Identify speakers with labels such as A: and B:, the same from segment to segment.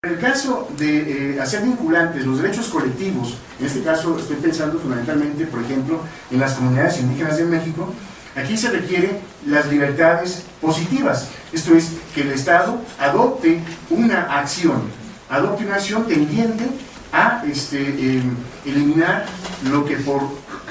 A: En el caso de hacer vinculantes los derechos colectivos, en este caso estoy pensando fundamentalmente, por ejemplo, en las comunidades indígenas de México, aquí se requieren las libertades positivas, esto es, que el Estado adopte una acción tendiente a eliminar lo que por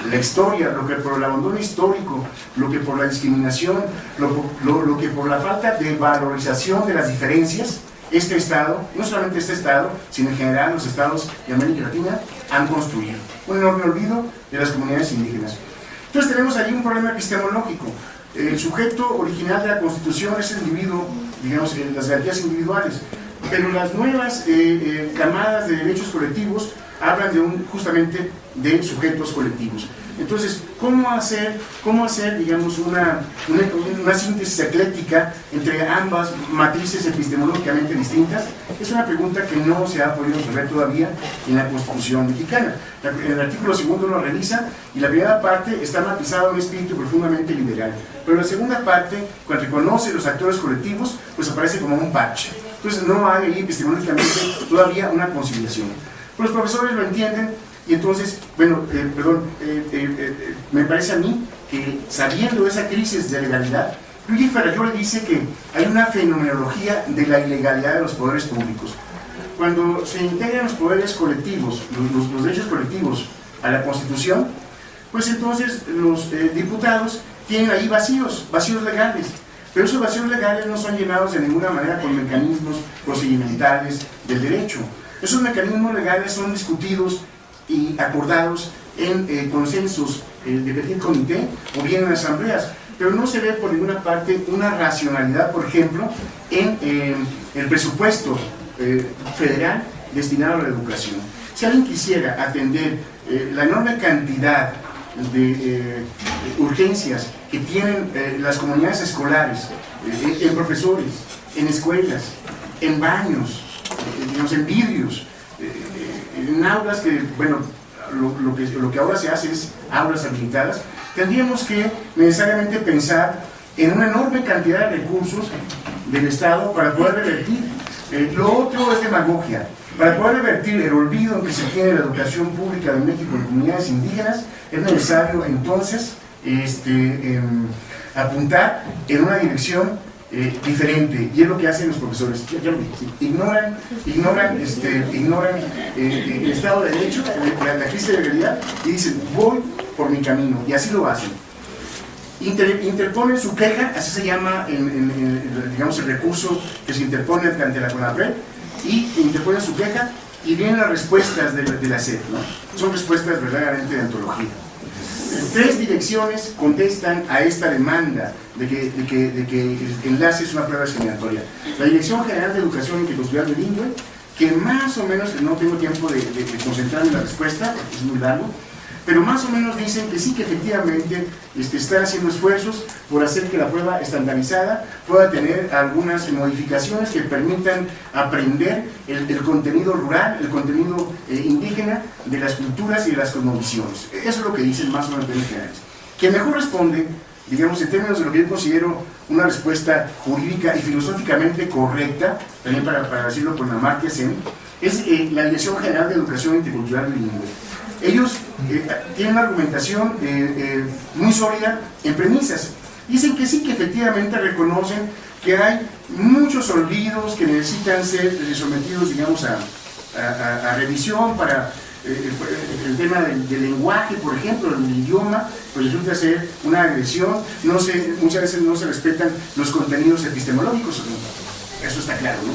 A: la historia, lo que por el abandono histórico, lo que por la discriminación, lo que por la falta de valorización de las diferencias, este Estado, no solamente este Estado, sino en general los Estados de América Latina han construido. Un enorme olvido de las comunidades indígenas. Entonces tenemos allí un problema epistemológico. El sujeto original de la Constitución es el individuo, digamos, las garantías individuales, pero las nuevas camadas de derechos colectivos hablan justamente de sujetos colectivos. Entonces, ¿cómo hacer digamos, una síntesis ecléctica entre ambas matrices epistemológicamente distintas? Es una pregunta que no se ha podido resolver todavía en la Constitución mexicana. En el artículo segundo lo revisa y la primera parte está matizada en un espíritu profundamente liberal, pero la segunda parte, cuando reconoce los actores colectivos, pues aparece como un parche. Entonces no hay ahí epistemológicamente todavía una conciliación. Pero los profesores lo entienden y entonces, bueno, me parece a mí que sabiendo esa crisis de legalidad, Luigi Ferrajoli dice que hay una fenomenología de la ilegalidad de los poderes públicos. Cuando se integran los poderes colectivos, los derechos colectivos a la Constitución, pues entonces los diputados tienen ahí vacíos legales. Pero esos vacíos legales no son llenados de ninguna manera con mecanismos procedimentales del derecho. Esos mecanismos legales son discutidos y acordados en consensos de petit comité o bien en asambleas, pero no se ve por ninguna parte una racionalidad, por ejemplo, en el presupuesto federal destinado a la educación. Si alguien quisiera atender la enorme cantidad de urgencias que tienen las comunidades escolares, en profesores, en escuelas, en baños, digamos, en vidrios, en aulas que, bueno, lo que ahora se hace es aulas habilitadas, tendríamos que necesariamente pensar en una enorme cantidad de recursos del Estado para poder revertir. Lo otro es demagogia. Para poder revertir el olvido que se tiene de la educación pública de México en comunidades indígenas, es necesario entonces apuntar en una dirección diferente, y es lo que hacen los profesores. Ya lo dije, ignoran el Estado de Derecho, la crisis de legalidad, y dicen, voy por mi camino, y así lo hacen. Interponen su queja, así se llama digamos, el recurso que se interpone ante la CONAPRED, y interponen su queja y vienen las respuestas de la SEP, ¿no? Son respuestas verdaderamente de antología. 3 direcciones contestan a esta demanda de que el enlace es una prueba discriminatoria. La Dirección General de Educación Intercultural Bilingüe, que más o menos, no tengo tiempo de concentrarme en la respuesta, porque es muy largo, pero más o menos dicen que sí, que efectivamente están haciendo esfuerzos por hacer que la prueba estandarizada pueda tener algunas modificaciones que permitan aprender el contenido rural, el contenido indígena de las culturas y de las cosmovisiones. Eso es lo que dicen más o menos en generales. Que mejor responde, digamos, en términos de lo que yo considero una respuesta jurídica y filosóficamente correcta, también para decirlo con Amartya Sen, es la Dirección General de Educación Intercultural Bilingüe. Ellos tienen una argumentación muy sólida en premisas. Dicen que sí, que efectivamente reconocen que hay muchos olvidos que necesitan ser sometidos, digamos, a revisión para el tema del lenguaje, por ejemplo, el idioma, pues resulta ser una agresión. Muchas veces no se respetan los contenidos epistemológicos. Eso está claro, ¿no?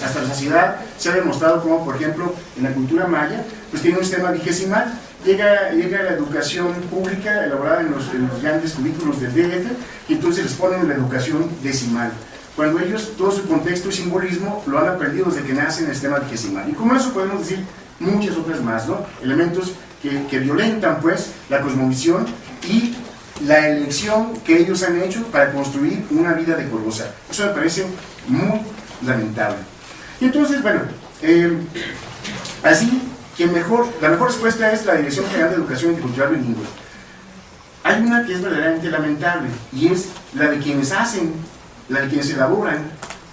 A: Hasta la saciedad se ha demostrado como, por ejemplo, en la cultura maya, pues tiene un sistema vigesimal. Llega la educación pública elaborada en los grandes currículos del DF, y entonces les ponen la educación decimal, cuando ellos todo su contexto y simbolismo lo han aprendido desde que nacen en el sistema vigesimal. Y como eso podemos decir muchas otras más, ¿no? Elementos que violentan, pues, la cosmovisión y la elección que ellos han hecho para construir una vida decorosa. Eso me parece muy lamentable. Y entonces, bueno, así que la mejor respuesta es la Dirección General de Educación Intercultural Bilingüe. Hay una que es verdaderamente lamentable, y es la de quienes elaboran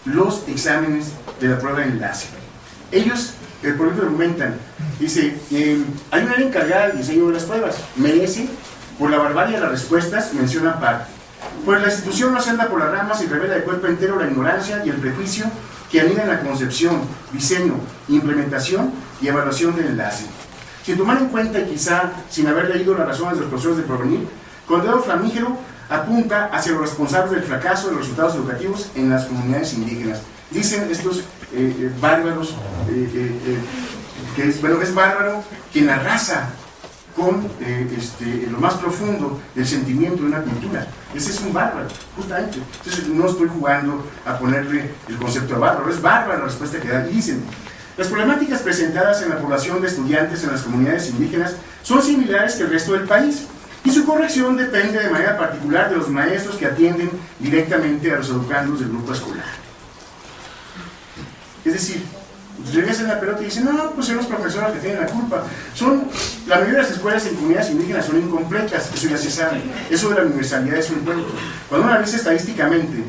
A: los exámenes de la prueba de enlace. Ellos, por ejemplo, argumentan, dice, hay un área encargada del diseño de las pruebas, merece, por la barbarie de las respuestas, menciona parte. Pues la institución no se anda por las ramas y revela de cuerpo entero la ignorancia y el prejuicio que anida en la concepción, diseño, implementación y evaluación del enlace. Sin tomar en cuenta y quizá sin haber leído las razones de los profesores de porvenir, con dedo flamígero apunta hacia los responsables del fracaso de los resultados educativos en las comunidades indígenas. Dicen estos bárbaros, que es bárbaro quien arrasa con lo más profundo del sentimiento de una cultura. Ese es un bárbaro, justamente. Entonces no estoy jugando a ponerle el concepto de bárbaro, es bárbaro la respuesta que da. Y dicen, las problemáticas presentadas en la población de estudiantes en las comunidades indígenas son similares que el resto del país, y su corrección depende de manera particular de los maestros que atienden directamente a los educandos del grupo escolar. Es decir, regresan la pelota y dicen, no, pues son los profesores que tienen la culpa. La mayoría de las escuelas en comunidades indígenas son incompletas, eso ya se sabe. Eso de la universalidad es un cuento. Cuando uno analiza estadísticamente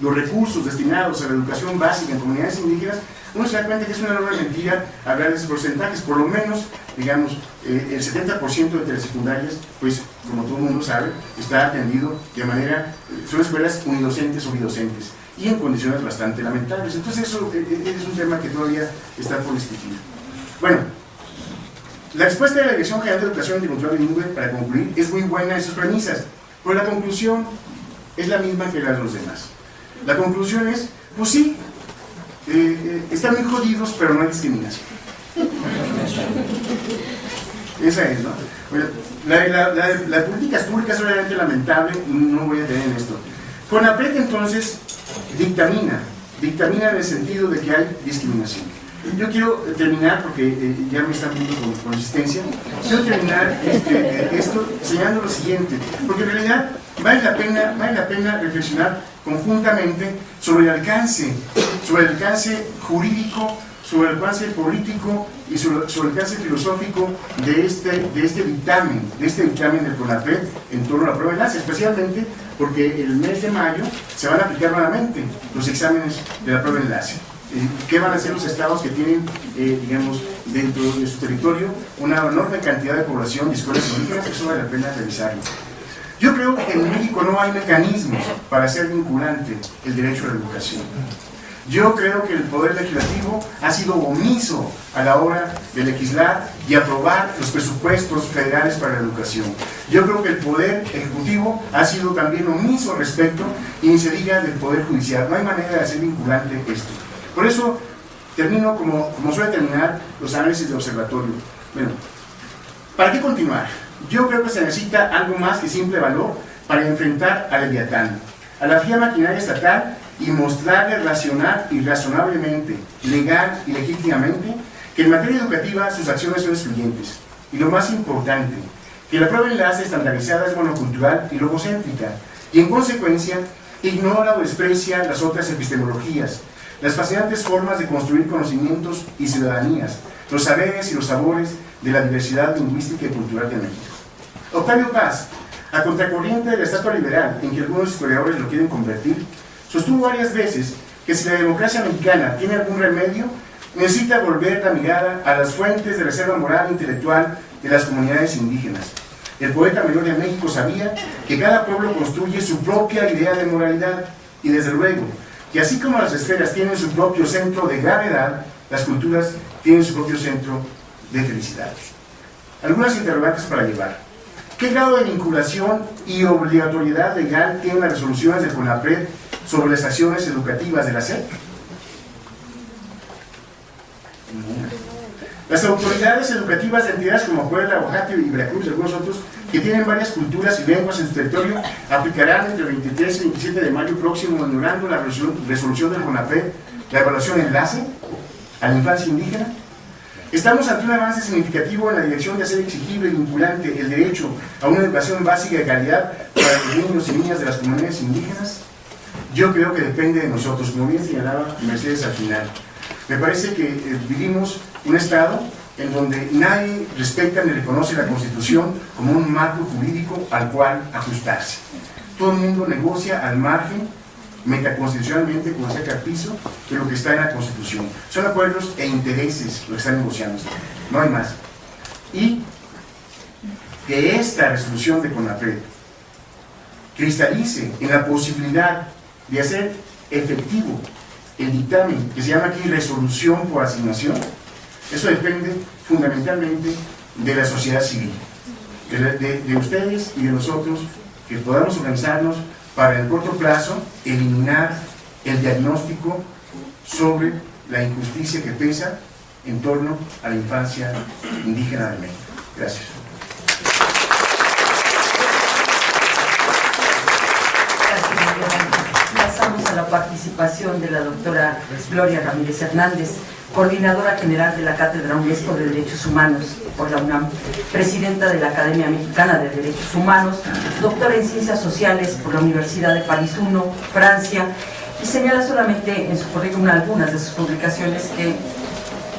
A: los recursos destinados a la educación básica en comunidades indígenas, uno se da cuenta que es una enorme mentira hablar de esos porcentajes. Por lo menos, digamos, el 70% de telesecundarias, pues, como todo el mundo sabe, está atendido de manera, son escuelas unidocentes o bidocentes, y en condiciones bastante lamentables. Entonces eso es un tema que todavía está por discutir. Bueno, la respuesta de la Dirección General de Educación Intercultural Bilingüe, para concluir, es muy buena en sus premisas, pero la conclusión es la misma que la de los demás. La conclusión es, pues sí, están muy jodidos, pero no hay discriminación. Esa es, ¿no? Bueno, las políticas públicas es realmente lamentable, no voy a tener en esto. CONAPRED entonces dictamina en el sentido de que hay discriminación. Yo quiero terminar, porque ya me están viendo con consistencia, quiero terminar esto señalando lo siguiente, porque en realidad vale la pena reflexionar conjuntamente sobre el alcance jurídico, sobre el alcance político y sobre el alcance filosófico de este dictamen del CONAPRED en torno a la prueba de enlace, especialmente porque el mes de mayo se van a aplicar nuevamente los exámenes de la prueba de enlace. ¿Qué van a hacer los estados que tienen, digamos, dentro de su territorio una enorme cantidad de población y escuelas indígenas? Eso vale la pena revisarlo. Yo creo que en México no hay mecanismos para hacer vinculante el derecho a la educación. Yo creo que el Poder Legislativo ha sido omiso a la hora de legislar y aprobar los presupuestos federales para la educación. Yo creo que el Poder Ejecutivo ha sido también omiso al respecto, y ni se diga del Poder Judicial. No hay manera de hacer vinculante esto. Por eso termino como suele terminar los análisis de observatorio. Bueno, ¿para qué continuar? Yo creo que se necesita algo más que simple valor para enfrentar al Leviatán, a la fría maquinaria estatal, y mostrarle racional y razonablemente, legal y legítimamente, que en materia educativa sus acciones son excluyentes. Y lo más importante, que la prueba de enlace estandarizada es monocultural y logocéntrica, y en consecuencia ignora o desprecia las otras epistemologías, las fascinantes formas de construir conocimientos y ciudadanías, los saberes y los sabores de la diversidad lingüística y cultural de México. Octavio Paz, a contracorriente de la estatua liberal en que algunos historiadores lo quieren convertir, sostuvo varias veces que si la democracia mexicana tiene algún remedio, necesita volver la mirada a las fuentes de reserva moral e intelectual de las comunidades indígenas. El poeta mayor de México sabía que cada pueblo construye su propia idea de moralidad, y desde luego que así como las esferas tienen su propio centro de gravedad, las culturas tienen su propio centro de felicidad. Algunas interrogantes para llevar. ¿Qué grado de vinculación y obligatoriedad legal tienen las resoluciones del CONAPRED sobre las acciones educativas de la SEP? Las autoridades educativas de entidades como Puebla, Oaxaca y Veracruz y algunos otros que tienen varias culturas y lenguas en su territorio aplicarán entre el 23 y 27 de mayo próximo, ignorando la resolución del CONAPRED, la evaluación enlace a la infancia indígena. Estamos ante un avance significativo en la dirección de hacer exigible y vinculante el derecho a una educación básica de calidad para los niños y niñas de las comunidades indígenas. Yo creo que depende de nosotros, como bien señalaba Mercedes al final. Me parece que vivimos un estado en donde nadie respeta ni reconoce la Constitución como un marco jurídico al cual ajustarse. Todo el mundo negocia al margen metaconstitucionalmente, como decía Carpizo, que lo que está en la Constitución. Son acuerdos e intereses lo que están negociando, no hay más. Y que esta resolución de CONAPRED cristalice en la posibilidad de hacer efectivo el dictamen que se llama aquí resolución por asignación. Eso depende fundamentalmente de la sociedad civil, de ustedes y de nosotros, que podamos organizarnos para en el corto plazo eliminar el diagnóstico sobre la injusticia que pesa en torno a la infancia indígena de México. Gracias.
B: Pasamos a la participación de la doctora Gloria Ramírez Hernández, coordinadora general de la Cátedra UNESCO de Derechos Humanos por la UNAM, presidenta de la Academia Mexicana de Derechos Humanos, doctora en Ciencias Sociales por la Universidad de París I, Francia, y señala solamente en su currículum algunas de sus publicaciones que,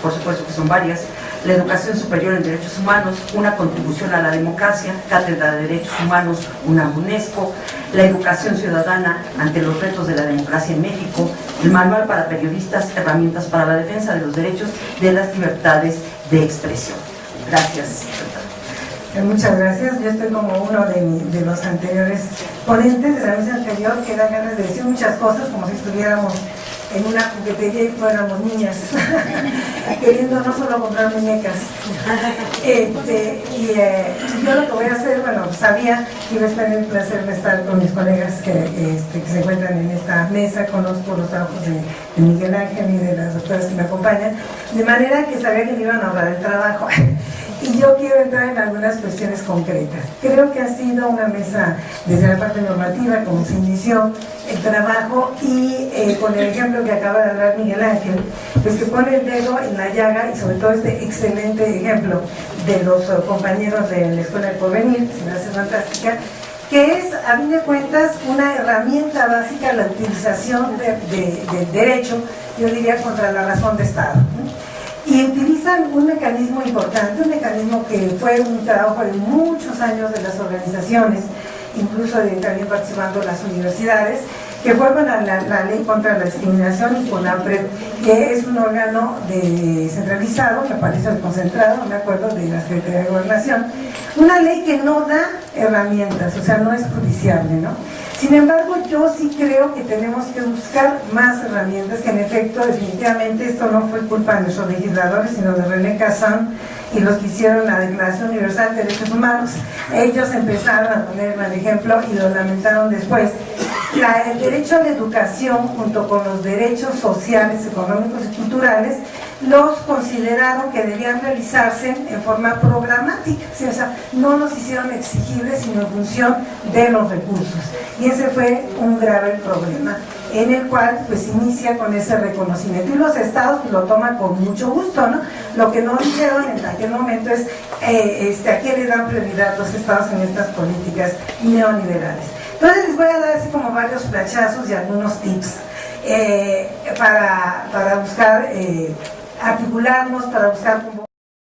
B: por supuesto que son varias: la educación superior en derechos humanos, una contribución a la democracia, Cátedra de Derechos Humanos, UNAM UNESCO, la educación ciudadana ante los retos de la democracia en México, el manual para periodistas, herramientas para la defensa de los derechos de las libertades de expresión. Gracias.
C: Muchas gracias. Yo estoy como uno de los anteriores ponentes de la mesa anterior, que da ganas de decir muchas cosas como si estuviéramos en una juguetería y fuéramos niñas, queriendo no solo comprar muñecas. Yo lo que voy a hacer, bueno, sabía que iba a estar en el placer de estar con mis colegas que se encuentran en esta mesa. Conozco los trabajos de Miguel Ángel y de las doctoras que me acompañan, de manera que sabía que me iban a ahorrar el trabajo. Y yo quiero entrar en algunas cuestiones concretas. Creo que ha sido una mesa desde la parte normativa, como se inició el trabajo, y con el ejemplo que acaba de hablar Miguel Ángel, pues que pone el dedo en la llaga, y sobre todo este excelente ejemplo de los compañeros de la Escuela del Porvenir, se me hace fantástica, que es, a fin de cuentas, una herramienta básica, la utilización del derecho, yo diría, contra la razón de Estado, ¿no? Y utilizan un mecanismo importante, un mecanismo que fue un trabajo de muchos años de las organizaciones, incluso también participando las universidades, que fue con la ley contra la discriminación y CONAPRED, que es un órgano descentralizado, me parece concentrado, no me acuerdo, de la Secretaría de Gobernación, una ley que no da herramientas, o sea, no es judiciable, ¿no? Sin embargo, yo sí creo que tenemos que buscar más herramientas, que en efecto, definitivamente, esto no fue culpa de nuestros legisladores, sino de René Cassin y los que hicieron la Declaración Universal de Derechos Humanos. Ellos empezaron a ponerlo al ejemplo y lo lamentaron después. El derecho a la educación, junto con los derechos sociales, económicos y culturales, los consideraron que debían realizarse en forma programática, o sea, no los hicieron exigibles, sino en función de los recursos. Y ese fue un grave problema, en el cual pues inicia con ese reconocimiento. Y los estados pues, lo toman con mucho gusto, ¿no? Lo que no dijeron en aquel momento es a qué le dan prioridad los estados en estas políticas neoliberales. Entonces les voy a dar así como varios flachazos y algunos tips para buscar articularnos, para buscar